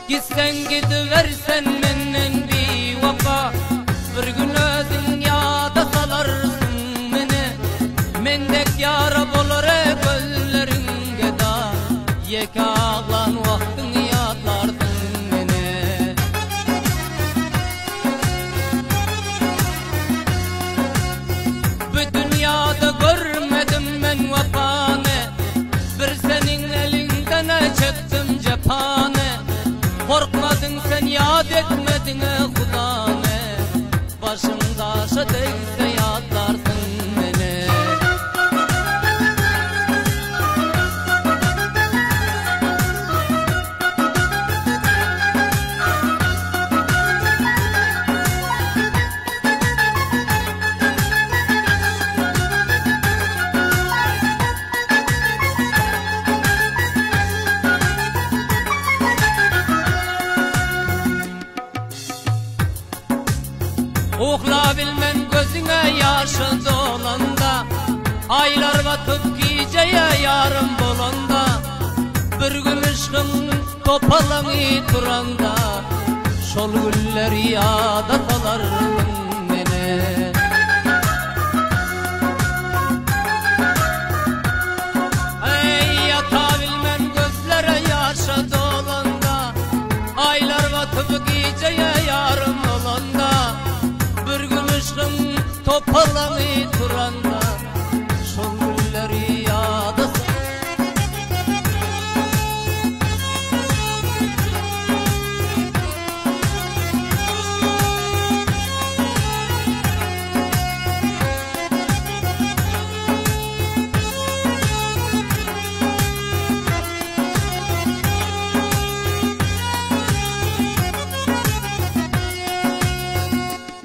Gitsen gidiversen menden bir vapa, bir gün özün yada salarsın meni. Mendek yara bolar gözleringge da, yek ağlan vaktin yadlardın meni. Bu dünyada görmedim ben vapanı, bir senin elinden çektim cephanı. Korkmadın sen, yad etmedin Hudanı, başımda aşa değse yadlarsın beni. Uğla bilmen gözüne yaşı dolanda, aylar batıp geceye yarım bolanda, bir gün ışkın topalanı turanda, şol gülleri yada salardın beni. Ey yata bilmen gözlere yaşı dolanda, aylar batıp geceye yarım bolanda, bir gün ışkın topalanı turanda, şol gülleri yada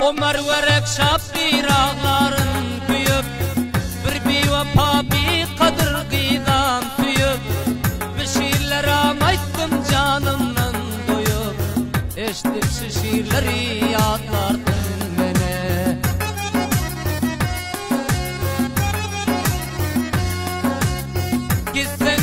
o merverek şapir ağların büyüp, bir bivapa bir kadır gıydam büyüp, bir şiirler anayttım canımdan doyup, eşitip şu şiirleri yadlardın beni. Gitsen